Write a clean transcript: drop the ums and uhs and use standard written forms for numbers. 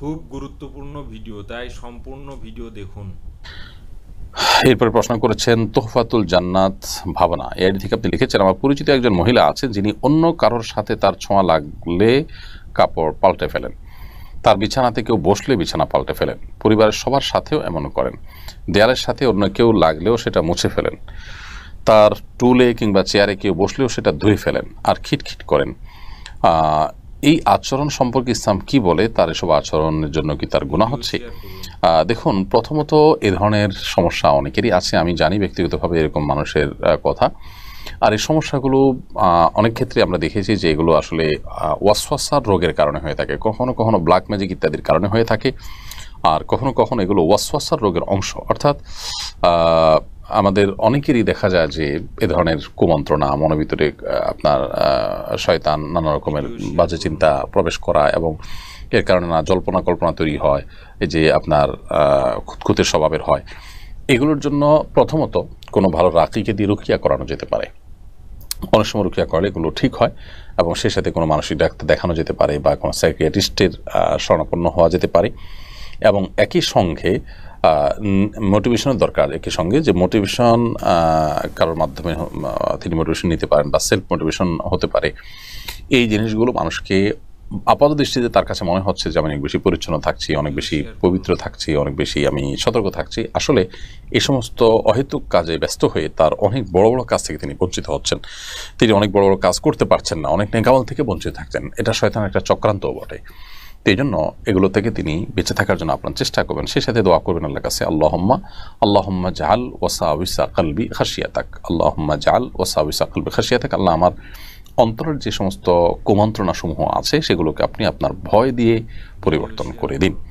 খুব গুরুত্বপূর্ণ ভিডিও, তাই সম্পূর্ণ ভিডিও দেখুন। এরপরে প্রশ্ন করেছেন তোহফাতুল জান্নাত ভাবনা। এআইডি থেকে আপনি লিখেছেন, আমার পরিচিত একজন মহিলা আছেন যিনি অন্য কারোর সাথে তার ছোঁয়া লাগলে কাপড় পাল্টে ফেলেন, তার বিছানাতে কেউ বসলে বিছানা পাল্টে ফেলেন, পরিবারের সবার সাথেও এমন করেন, দেয়ালের সাথে অন্য কেউ লাগলেও সেটা মুছে ফেলেন, তার টুলে কিংবা চেয়ারে কেউ বসলেও সেটা ধুয়ে ফেলেন আর খিটখিট করেন। এই আচরণ সম্পর্কে ইসলাম কি বলে? তার এসব আচরণের জন্য কি তার গুনাহ ভিডিও হচ্ছে? শেয়ার করুন। দেখুন, প্রথমত এ ধরনের সমস্যা অনেকেরই আছে, আমি জানি ব্যক্তিগতভাবে এরকম মানুষের কথা। আর এই সমস্যাগুলো অনেক ক্ষেত্রে আমরা দেখেছি যে এগুলো আসলে ওয়াসওয়াসার রোগের কারণে হয়ে থাকে, কখনো কখনো ব্ল্যাক ম্যাজিক ইত্যাদির কারণে হয়ে থাকে, আর কখনো কখনো এগুলো ওয়াসওয়াসার রোগের অংশ। অর্থাৎ আমাদের অনেকেরই দেখা যায় যে এ ধরনের কুমন্ত্রণা মনের ভিতরে আপনার শয়তান নানা রকমের ভিডিও শেয়ার বাজে করুন। চিন্তা প্রবেশ করা, এবং এর কারণে না জল্পনা কল্পনা তৈরি হয়, এই যে আপনার খুঁতখুঁতে স্বভাবের হয়। এগুলোর জন্য প্রথমত কোনো ভালো রাকিকে দিয়ে রুকিয়া করানো যেতে পারে। অনেক সময় রুকিয়া করলে এগুলো ঠিক হয়, এবং সেই সাথে কোনো মানসিক ডাক্তার দেখানো যেতে পারে বা কোনো সাইকিয়াট্রিস্টের শরণাপন্ন হওয়া যেতে পারে। এবং একই সঙ্গে মোটিভেশনের দরকার, একই সঙ্গে যে মোটিভেশন কারোর মাধ্যমে তিনি মোটিভেশন নিতে পারেন বা সেলফ মোটিভেশন হতে পারে। এই জিনিসগুলো মানুষকে আপাত দৃষ্টিতে তার কাছে মনে হচ্ছে যে আমি অনেক বেশি পরিচ্ছন্ন থাকছি, অনেক ভিডিও বেশি শেয়ার করুন। পবিত্র থাকছি, অনেক বেশি আমি সতর্ক থাকছি। আসলে এই সমস্ত অহেতুক কাজে ব্যস্ত হয়ে তার অনেক বড় বড় কাজ থেকে তিনি বঞ্চিত হচ্ছেন। তিনি অনেক বড় বড় কাজ করতে পারছেন না, অনেক নেকামল থেকে বঞ্চিত থাকছেন। এটা শয়তানের একটা চক্রান্তও বটে। তো এই জন্য এগুলো থেকে তিনি বেঁচে থাকার জন্য আপনার চেষ্টা করবেন, সেই সাথে দোয়া করবেন আল্লাহর কাছে, আল্লাহুম্মা জাআল ওয়াসাউিসা কলবি খাশিয়াতাক, আল্লাহুম্মা জাআল ওয়াসাউিসা কলবি খাশিয়াতাক। আল্লাহ, আমার অন্তরের যে সমস্ত কুমন্ত্রণাসমূহ আছে সেগুলোকে আপনি আপনার ভয় দিয়ে ভিডিও পরিবর্তন শেয়ার করে দিন। করুন।